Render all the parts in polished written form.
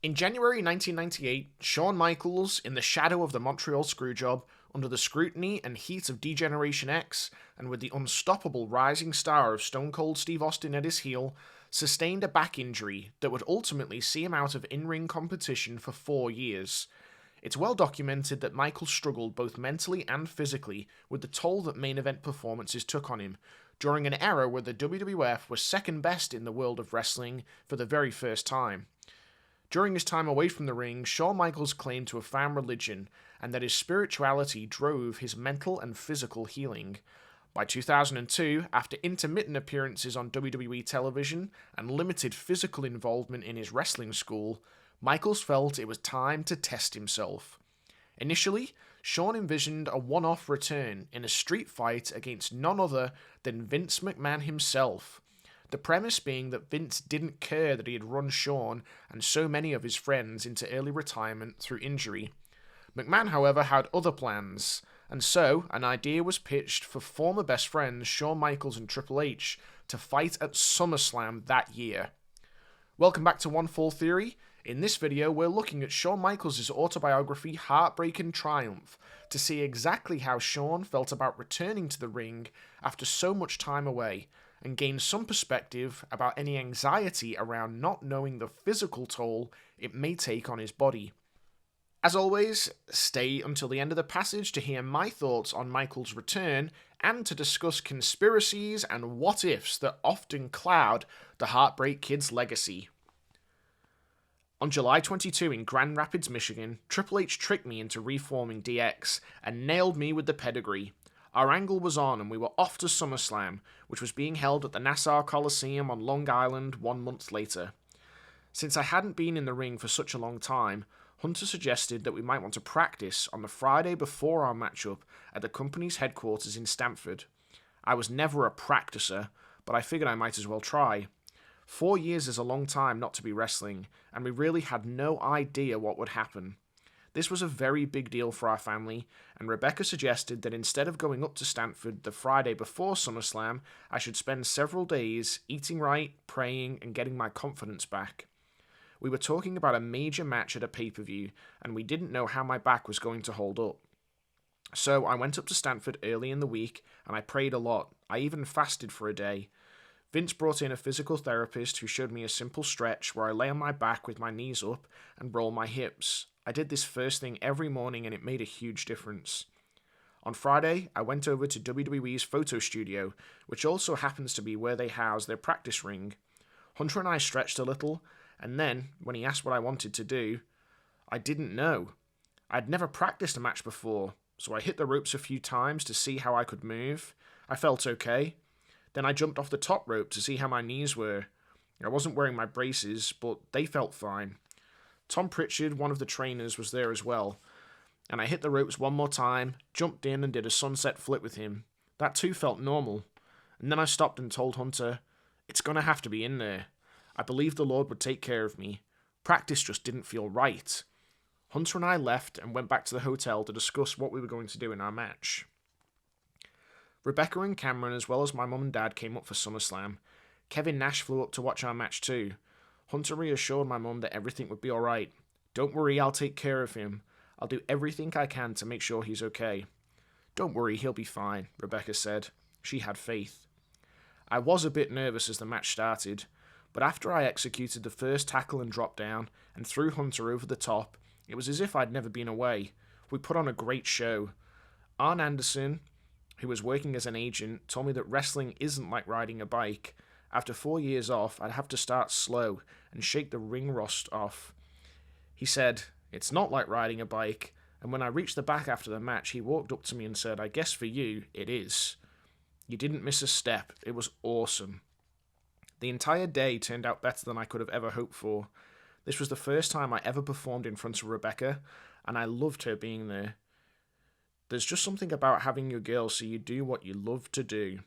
In January 1998, Shawn Michaels, in the shadow of the Montreal Screwjob, under the scrutiny and heat of Degeneration X, and with the unstoppable rising star of Stone Cold Steve Austin at his heel, sustained a back injury that would ultimately see him out of in-ring competition for 4 years. It's well documented that Michaels struggled both mentally and physically with the toll that main event performances took on him, during an era where the WWF was second best in the world of wrestling for the very first time. During his time away from the ring, Shawn Michaels claimed to have found religion, and that his spirituality drove his mental and physical healing. By 2002, after intermittent appearances on WWE television and limited physical involvement in his wrestling school, Michaels felt it was time to test himself. Initially, Shawn envisioned a one-off return in a street fight against none other than Vince McMahon himself. The premise being that Vince didn't care that he had run Shawn and so many of his friends into early retirement through injury. McMahon, however, had other plans, and so an idea was pitched for former best friends Shawn Michaels and Triple H to fight at SummerSlam that year. Welcome back to One Fall Theory. In this video, we're looking at Shawn Michaels' autobiography Heartbreak and Triumph to see exactly how Shawn felt about returning to the ring after so much time away, and gain some perspective about any anxiety around not knowing the physical toll it may take on his body. As always, stay until the end of the passage to hear my thoughts on Michaels' return and to discuss conspiracies and what-ifs that often cloud the Heartbreak Kid's legacy. On July 22 in Grand Rapids, Michigan, Triple H tricked me into reforming DX and nailed me with the pedigree. Our angle was on and we were off to SummerSlam, which was being held at the Nassau Coliseum on Long Island 1 month later. Since I hadn't been in the ring for such a long time, Hunter suggested that we might want to practice on the Friday before our matchup at the company's headquarters in Stamford. I was never a practicer, but I figured I might as well try. 4 years is a long time not to be wrestling, and we really had no idea what would happen. This was a very big deal for our family, and Rebecca suggested that instead of going up to Stamford the Friday before SummerSlam, I should spend several days eating right, praying, and getting my confidence back. We were talking about a major match at a pay-per-view, and we didn't know how my back was going to hold up. So I went up to Stamford early in the week, and I prayed a lot. I even fasted for a day. Vince brought in a physical therapist who showed me a simple stretch where I lay on my back with my knees up and roll my hips. I did this first thing every morning and it made a huge difference. On Friday, I went over to WWE's photo studio, which also happens to be where they house their practice ring. Hunter and I stretched a little, and then, when he asked what I wanted to do, I didn't know. I'd never practiced a match before, so I hit the ropes a few times to see how I could move. I felt okay. Then I jumped off the top rope to see how my knees were. I wasn't wearing my braces, but they felt fine. Tom Pritchard, one of the trainers, was there as well, and I hit the ropes one more time, jumped in and did a sunset flip with him. That too felt normal. And then I stopped and told Hunter, "It's gonna have to be in there. I believe the Lord would take care of me. Practice just didn't feel right." Hunter and I left and went back to the hotel to discuss what we were going to do in our match. Rebecca and Cameron, as well as my mum and dad, came up for SummerSlam. Kevin Nash flew up to watch our match too. Hunter reassured my mum that everything would be alright. "Don't worry, I'll take care of him. I'll do everything I can to make sure he's okay." "Don't worry, he'll be fine," Rebecca said. She had faith. I was a bit nervous as the match started, but after I executed the first tackle and drop down and threw Hunter over the top, it was as if I'd never been away. We put on a great show. Arn Anderson, who was working as an agent, told me that wrestling isn't like riding a bike. After 4 years off, I'd have to start slow and shake the ring rust off. He said, "It's not like riding a bike," and when I reached the back after the match, he walked up to me and said, "I guess for you, it is. You didn't miss a step. It was awesome." The entire day turned out better than I could have ever hoped for. This was the first time I ever performed in front of Rebecca, and I loved her being there. There's just something about having your girl so you do what you love to do.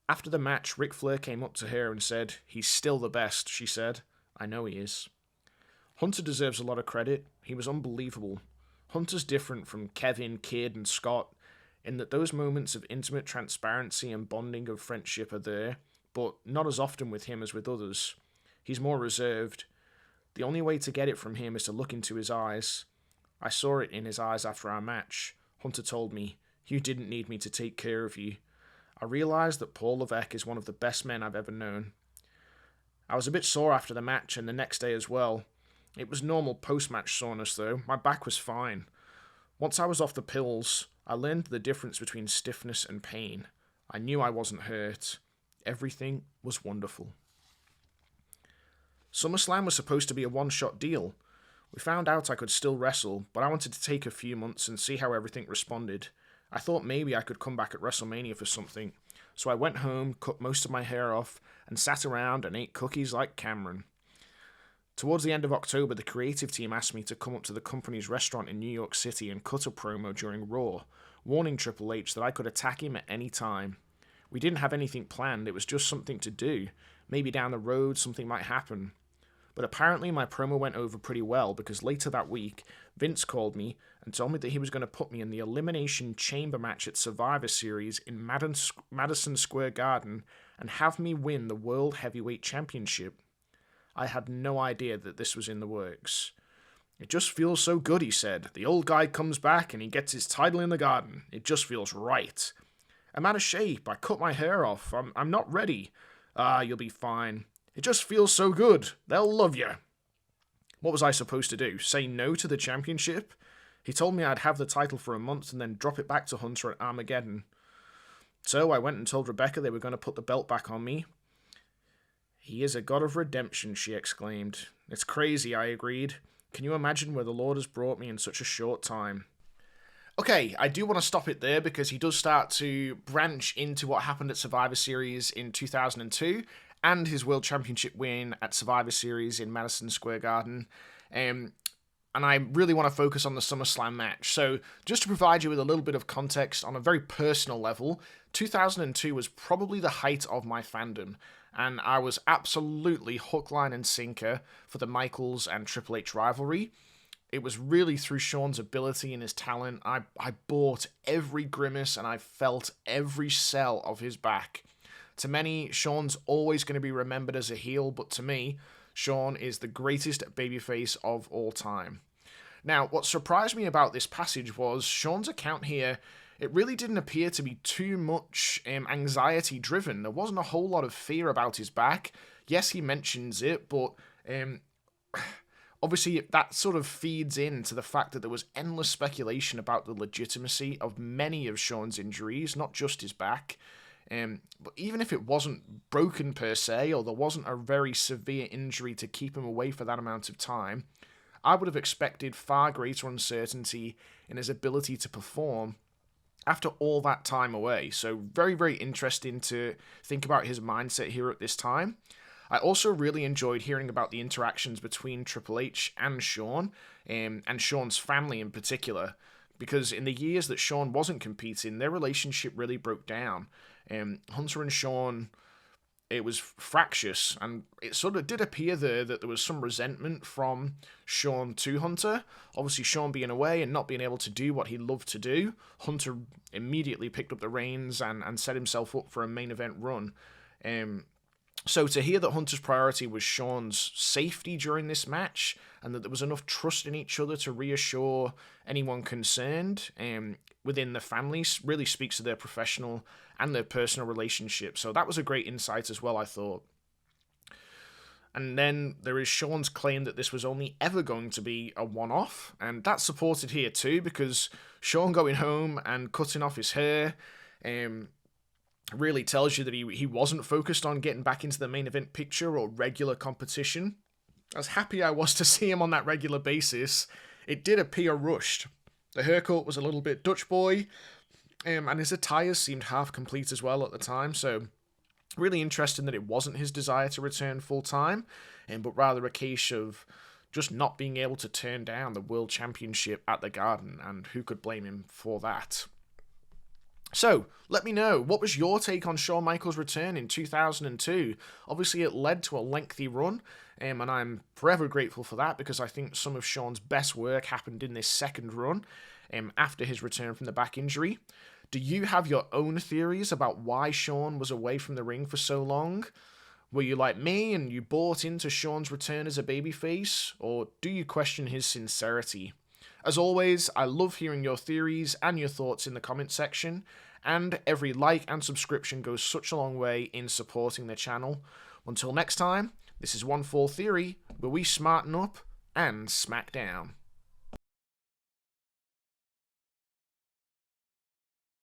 After the match, Ric Flair came up to her and said, "He's still the best," she said. "I know he is." Hunter deserves a lot of credit. He was unbelievable. Hunter's different from Kevin, Kid, and Scott in that those moments of intimate transparency and bonding of friendship are there, but not as often with him as with others. He's more reserved. The only way to get it from him is to look into his eyes. I saw it in his eyes after our match. Hunter told me, "You didn't need me to take care of you." I realised that Paul Levesque is one of the best men I've ever known. I was a bit sore after the match and the next day as well. It was normal post-match soreness though. My back was fine. Once I was off the pills, I learned the difference between stiffness and pain. I knew I wasn't hurt. Everything was wonderful. SummerSlam was supposed to be a one-shot deal. We found out I could still wrestle, but I wanted to take a few months and see how everything responded. I thought maybe I could come back at WrestleMania for something, so I went home, cut most of my hair off, and sat around and ate cookies like Cameron. Towards the end of October, the creative team asked me to come up to the company's restaurant in New York City and cut a promo during Raw, warning Triple H that I could attack him at any time. We didn't have anything planned, it was just something to do. Maybe down the road something might happen. But apparently my promo went over pretty well because later that week, Vince called me and told me that he was going to put me in the Elimination Chamber match at Survivor Series in Madison Square Garden and have me win the World Heavyweight Championship. I had no idea that this was in the works. "It just feels so good," he said. "The old guy comes back and he gets his title in the Garden. It just feels right. I'm out of shape. I cut my hair off. I'm not ready." You'll be fine. "It just feels so good. They'll love you." What was I supposed to do? Say no to the championship? He told me I'd have the title for a month and then drop it back to Hunter at Armageddon. So I went and told Rebecca they were going to put the belt back on me. "He is a god of redemption," she exclaimed. "It's crazy," I agreed. "Can you imagine where the Lord has brought me in such a short time?" Okay, I do want to stop it there because he does start to branch into what happened at Survivor Series in 2002 and his World Championship win at Survivor Series in Madison Square Garden. And I really want to focus on the SummerSlam match. So just to provide you with a little bit of context on a very personal level, 2002 was probably the height of my fandom. And I was absolutely hook, line, and sinker for the Michaels and Triple H rivalry. It was really through Shawn's ability and his talent. I bought every grimace and I felt every cell of his back. To many, Shawn's always going to be remembered as a heel, but to me, Shawn is the greatest babyface of all time. Now, what surprised me about this passage was Shawn's account here. It really didn't appear to be too much anxiety-driven. There wasn't a whole lot of fear about his back. Yes, he mentions it, but obviously that sort of feeds into the fact that there was endless speculation about the legitimacy of many of Shawn's injuries, not just his back. But even if it wasn't broken per se, or there wasn't a very severe injury to keep him away for that amount of time, I would have expected far greater uncertainty in his ability to perform after all that time away. So very, very interesting to think about his mindset here at this time. I also really enjoyed hearing about the interactions between Triple H and Shawn, and Shawn's family in particular, because in the years that Shawn wasn't competing, their relationship really broke down. Hunter and Shawn, it was fractious, and it sort of did appear there that there was some resentment from Shawn to Hunter. Obviously, Shawn being away and not being able to do what he loved to do, Hunter immediately picked up the reins and set himself up for a main event run. So to hear that Hunter's priority was Shawn's safety during this match, and that there was enough trust in each other to reassure anyone concerned within the family, really speaks to their professional and their personal relationship. So that was a great insight as well, I thought. And then there is Shawn's claim that this was only ever going to be a one-off, and that's supported here too, because Shawn going home and cutting off his hair really tells you that he wasn't focused on getting back into the main event picture or regular competition. As happy I was to see him on that regular basis, it did appear rushed. The haircut was a little bit Dutch boy, and his attires seemed half complete as well at the time, so really interesting that it wasn't his desire to return full-time, but rather a case of just not being able to turn down the World Championship at the Garden, and who could blame him for that? So, let me know, what was your take on Shawn Michaels' return in 2002? Obviously, it led to a lengthy run, and I'm forever grateful for that, because I think some of Shawn's best work happened in this second run, after his return from the back injury. Do you have your own theories about why Shawn was away from the ring for so long? Were you like me and you bought into Shawn's return as a babyface, or do you question his sincerity? As always, I love hearing your theories and your thoughts in the comment section, and every like and subscription goes such a long way in supporting the channel. Until next time, this is One Fall Theory, where we smarten up and smack down.